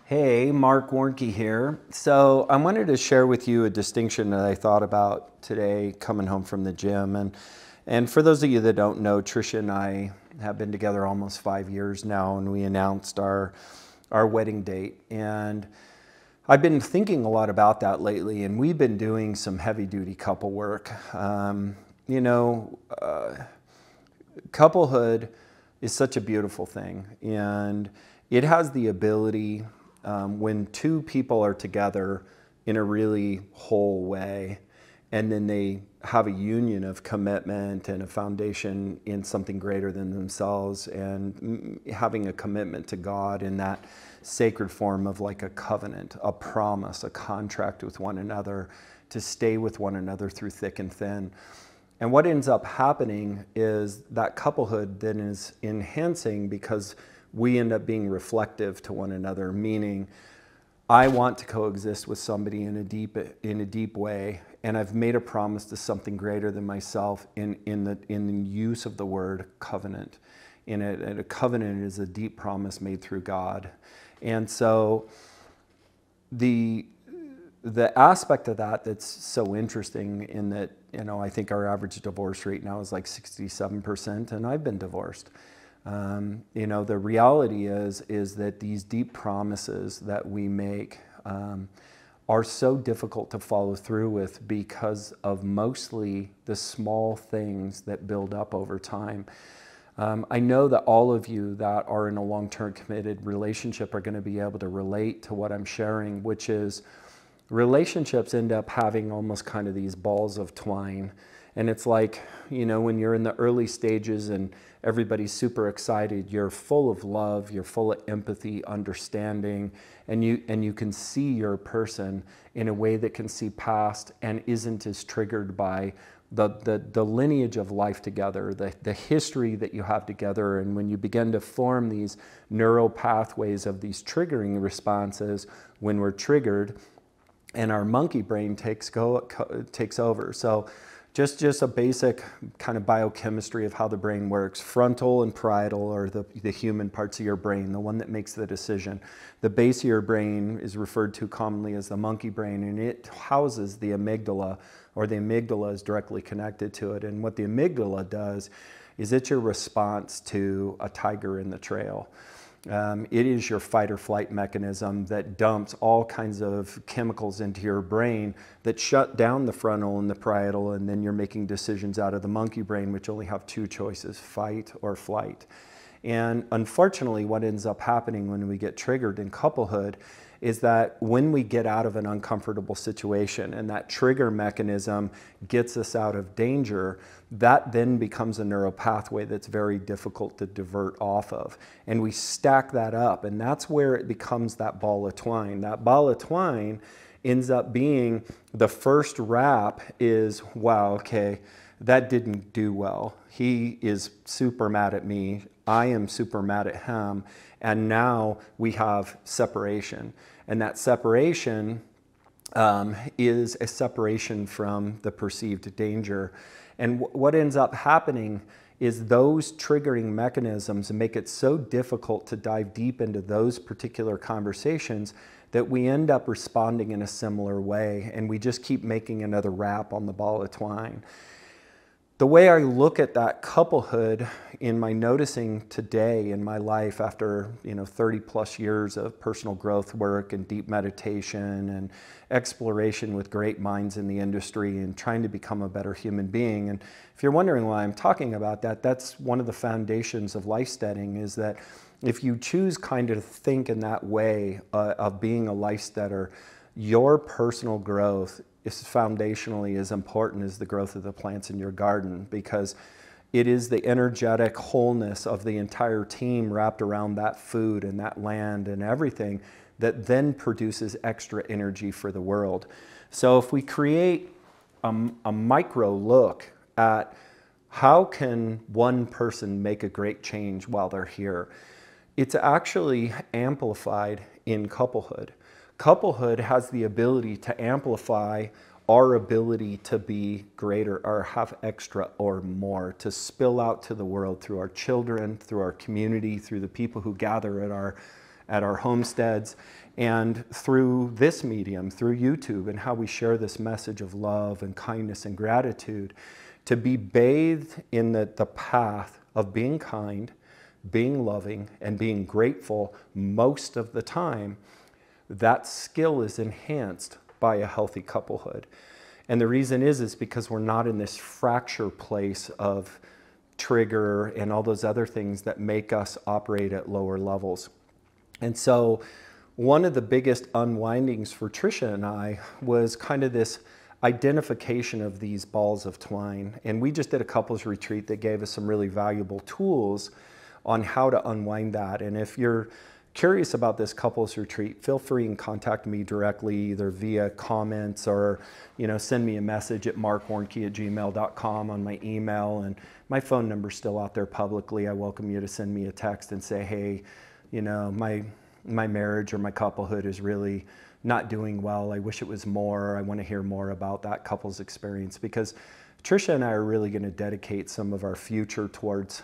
Hey, Marc Warnke here. So I wanted to share with you a distinction that I thought about today coming home from the gym. And for those of you that don't know, Tricia and I have been together almost 5 years now, and we announced our wedding date. And I've been thinking a lot about that lately, and we've been doing some heavy-duty couple work. Couplehood is such a beautiful thing, and it has the ability, when two people are together in a really whole way, and then they have a union of commitment and a foundation in something greater than themselves, and having a commitment to God in that sacred form of like a covenant, a promise, a contract with one another to stay with one another through thick and thin. And what ends up happening is that couplehood then is enhancing because we end up being reflective to one another, meaning I want to coexist with somebody in a deep way, and I've made a promise to something greater than myself in the use of the word covenant. And a covenant is a deep promise made through God. And so the aspect of that that's so interesting in that, I think our average divorce rate now is like 67%, and I've been divorced. The reality is that these deep promises that we make are so difficult to follow through with because of mostly the small things that build up over time. I know that all of you that are in a long-term committed relationship are going to be able to relate to what I'm sharing, which is relationships end up having almost kind of these balls of twine. And it's like, when you're in the early stages and everybody's super excited, you're full of love, you're full of empathy, understanding, and you can see your person in a way that can see past and isn't as triggered by the lineage of life together, the history that you have together. And when you begin to form these neural pathways of these triggering responses when we're triggered, and our monkey brain takes over. So just a basic kind of biochemistry of how the brain works. Frontal and parietal are the human parts of your brain, the one that makes the decision. The base of your brain is referred to commonly as the monkey brain, and it houses the amygdala, or the amygdala is directly connected to it. And what the amygdala does is it's your response to a tiger in the trail. It is your fight or flight mechanism that dumps all kinds of chemicals into your brain that shut down the frontal and the parietal, and then you're making decisions out of the monkey brain, which only have two choices, fight or flight. And unfortunately, what ends up happening when we get triggered in couplehood is that when we get out of an uncomfortable situation and that trigger mechanism gets us out of danger, that then becomes a neural pathway that's very difficult to divert off of. And we stack that up, and that's where it becomes that ball of twine. That ball of twine ends up being the first wrap is, wow, okay, that didn't do well. He is super mad at me. I am super mad at him. And now we have separation. And that separation is a separation from the perceived danger. And what ends up happening is those triggering mechanisms make it so difficult to dive deep into those particular conversations that we end up responding in a similar way, and we just keep making another wrap on the ball of twine. The way I look at that couplehood in my noticing today in my life after 30 plus years of personal growth work and deep meditation and exploration with great minds in the industry and trying to become a better human being. And if you're wondering why I'm talking about that, that's one of the foundations of lifesteading, is that if you choose kind of to think in that way of being a lifesteader, your personal growth is foundationally as important as the growth of the plants in your garden, because it is the energetic wholeness of the entire team wrapped around that food and that land and everything that then produces extra energy for the world. So if we create a micro look at how can one person make a great change while they're here, it's actually amplified in couplehood. Couplehood has the ability to amplify our ability to be greater or have extra or more, to spill out to the world through our children, through our community, through the people who gather at our homesteads, and through this medium, through YouTube, and how we share this message of love and kindness and gratitude, to be bathed in the path of being kind, being loving, and being grateful most of the time. That skill is enhanced by a healthy couplehood. And the reason is because we're not in this fracture place of trigger and all those other things that make us operate at lower levels. And so one of the biggest unwindings for Trisha and I was kind of this identification of these balls of twine. And we just did a couples retreat that gave us some really valuable tools on how to unwind that. And if you're curious about this couples retreat, feel free and contact me directly, either via comments or, send me a message at marcwarnke@gmail.com on my email. And my phone number's still out there publicly. I welcome you to send me a text and say, hey, my marriage or my couplehood is really not doing well. I wish it was more. I want to hear more about that couple's experience, because Trisha and I are really going to dedicate some of our future towards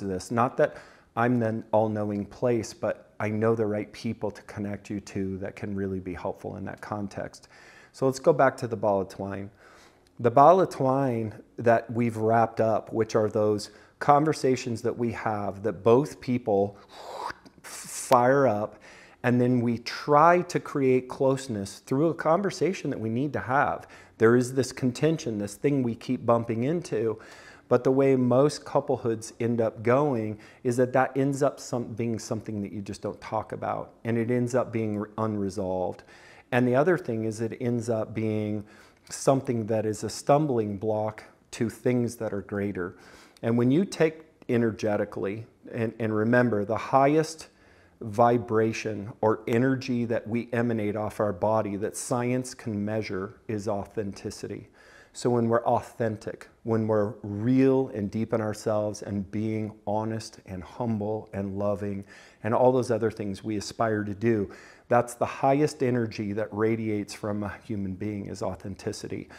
this. Not that I'm the all-knowing place, but I know the right people to connect you to that can really be helpful in that context. So let's go back to the ball of twine. The ball of twine that we've wrapped up, which are those conversations that we have that both people fire up, and then we try to create closeness through a conversation that we need to have. There is this contention, this thing we keep bumping into. But the way most couplehoods end up going is that ends up being something that you just don't talk about, and it ends up being unresolved. And the other thing is it ends up being something that is a stumbling block to things that are greater. And when you take energetically, and remember, the highest vibration or energy that we emanate off our body that science can measure is authenticity. So when we're authentic, when we're real and deep in ourselves and being honest and humble and loving and all those other things we aspire to do, that's the highest energy that radiates from a human being, is authenticity.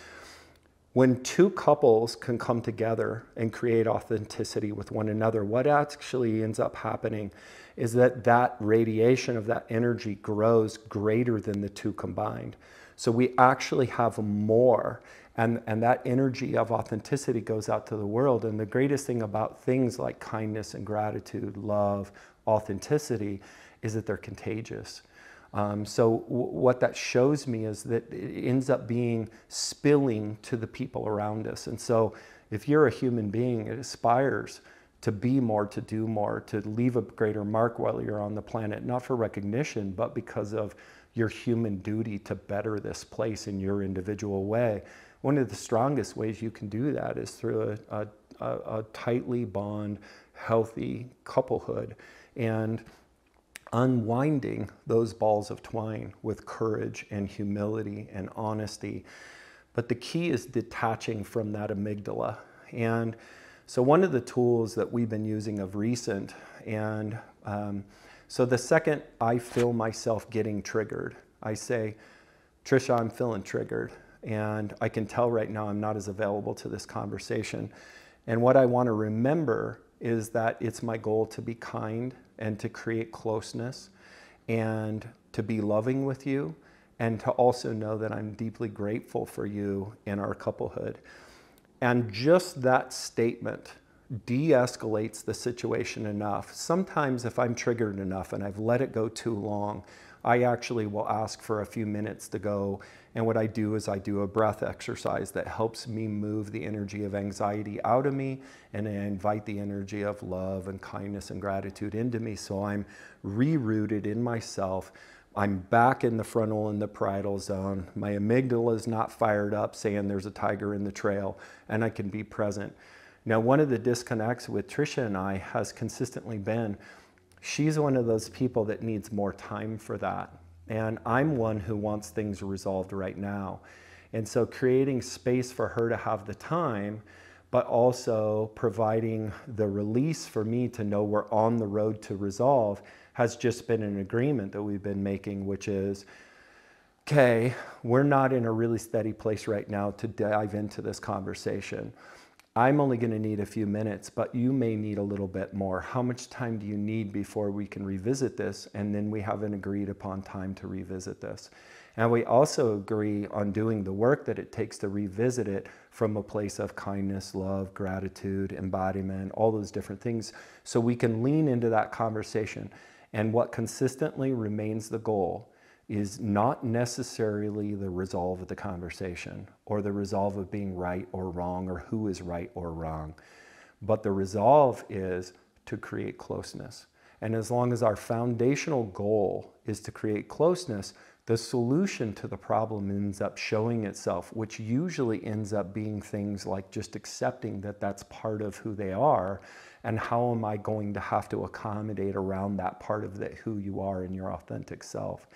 When two couples can come together and create authenticity with one another, what actually ends up happening is that radiation of that energy grows greater than the two combined. So we actually have more. And that energy of authenticity goes out to the world. And the greatest thing about things like kindness and gratitude, love, authenticity, is that they're contagious. So what that shows me is that it ends up being spilling to the people around us. And so if you're a human being, it aspires to be more, to do more, to leave a greater mark while you're on the planet, not for recognition, but because of your human duty to better this place in your individual way. One of the strongest ways you can do that is through a tightly bond, healthy couplehood, and unwinding those balls of twine with courage and humility and honesty. But the key is detaching from that amygdala. And so one of the tools that we've been using of recent, and so the second I feel myself getting triggered, I say, Trisha, I'm feeling triggered. And I can tell right now I'm not as available to this conversation. And what I want to remember is that it's my goal to be kind and to create closeness and to be loving with you, and to also know that I'm deeply grateful for you in our couplehood. And just that statement de-escalates the situation enough. Sometimes if I'm triggered enough and I've let it go too long, I actually will ask for a few minutes to go. And what I do is I do a breath exercise that helps me move the energy of anxiety out of me, and I invite the energy of love and kindness and gratitude into me. So I'm re-rooted in myself. I'm back in the frontal and the parietal zone. My amygdala is not fired up saying there's a tiger in the trail, and I can be present. Now, one of the disconnects with Trisha and I has consistently been, she's one of those people that needs more time for that. And I'm one who wants things resolved right now. And so creating space for her to have the time, but also providing the release for me to know we're on the road to resolve, has just been an agreement that we've been making, which is, okay, we're not in a really steady place right now to dive into this conversation. I'm only going to need a few minutes, but you may need a little bit more. How much time do you need before we can revisit this? And then we have an agreed upon time to revisit this. And we also agree on doing the work that it takes to revisit it from a place of kindness, love, gratitude, embodiment, all those different things, so we can lean into that conversation. And what consistently remains the goal is not necessarily the resolve of the conversation or the resolve of being right or wrong or who is right or wrong, but the resolve is to create closeness. And as long as our foundational goal is to create closeness, the solution to the problem ends up showing itself, which usually ends up being things like just accepting that that's part of who they are, and how am I going to have to accommodate around that part of who you are in your authentic self.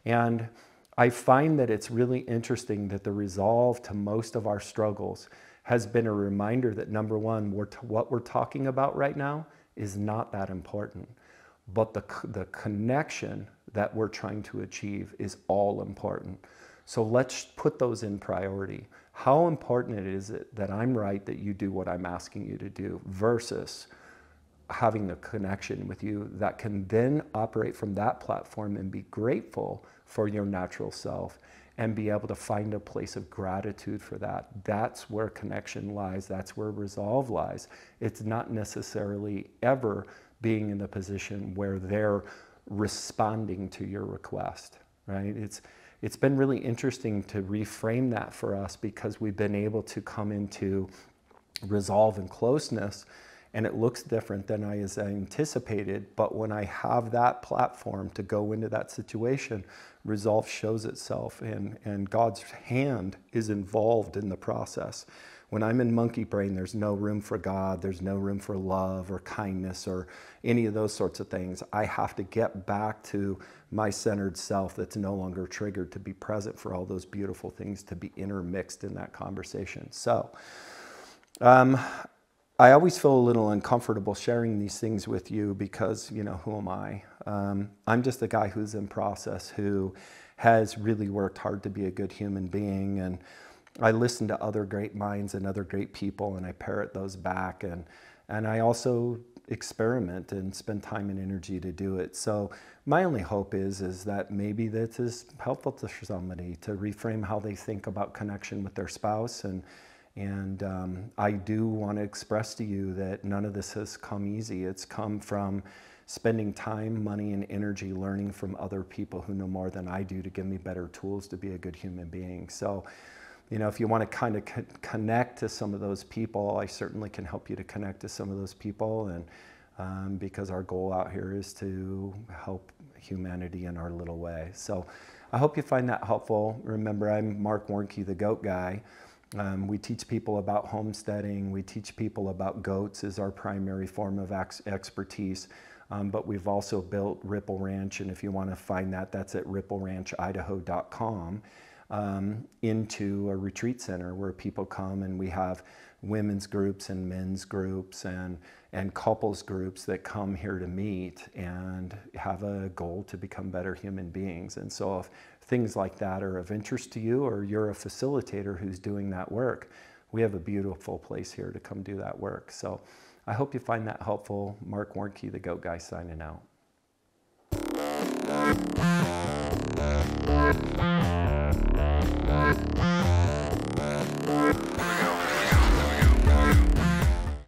And I find that it's really interesting that the resolve to most of our struggles has been a reminder that, number one, what we're talking about right now is not that important, but the connection that we're trying to achieve is all important. So let's put those in priority. How important is it that I'm right, that you do what I'm asking you to do, versus having the connection with you that can then operate from that platform and be grateful for your natural self and be able to find a place of gratitude for that. That's where connection lies. That's where resolve lies. It's not necessarily ever being in the position where they're responding to your request, right? It's been really interesting to reframe that for us, because we've been able to come into resolve and closeness, and it looks different than I anticipated. But when I have that platform to go into that situation, resolve shows itself, and God's hand is involved in the process. When I'm in monkey brain, there's no room for God, there's no room for love or kindness or any of those sorts of things. I have to get back to my centered self that's no longer triggered, to be present for all those beautiful things to be intermixed in that conversation. So, I always feel a little uncomfortable sharing these things with you because, you know, who am I? I'm just a guy who's in process, who has really worked hard to be a good human being. And I listen to other great minds and other great people, and I parrot those back. And I also experiment and spend time and energy to do it. So my only hope is that maybe this is helpful to somebody to reframe how they think about connection with their spouse. And I do want to express to you that none of this has come easy. It's come from spending time, money, and energy learning from other people who know more than I do to give me better tools to be a good human being. So, you know, if you want to kind of connect to some of those people, I certainly can help you to connect to some of those people. And because our goal out here is to help humanity in our little way. So I hope you find that helpful. Remember, I'm Marc Warnke, the Goat Guy. We teach people about homesteading. We teach people about goats as our primary form of expertise. But we've also built Ripple Ranch, and if you want to find that, that's at rippleranchidaho.com, into a retreat center where people come, and we have women's groups and men's groups and couples groups that come here to meet and have a goal to become better human beings. And so if things like that are of interest to you, or you're a facilitator who's doing that work, we have a beautiful place here to come do that work. So I hope you find that helpful. Marc Warnke, the Goat Guy, signing out.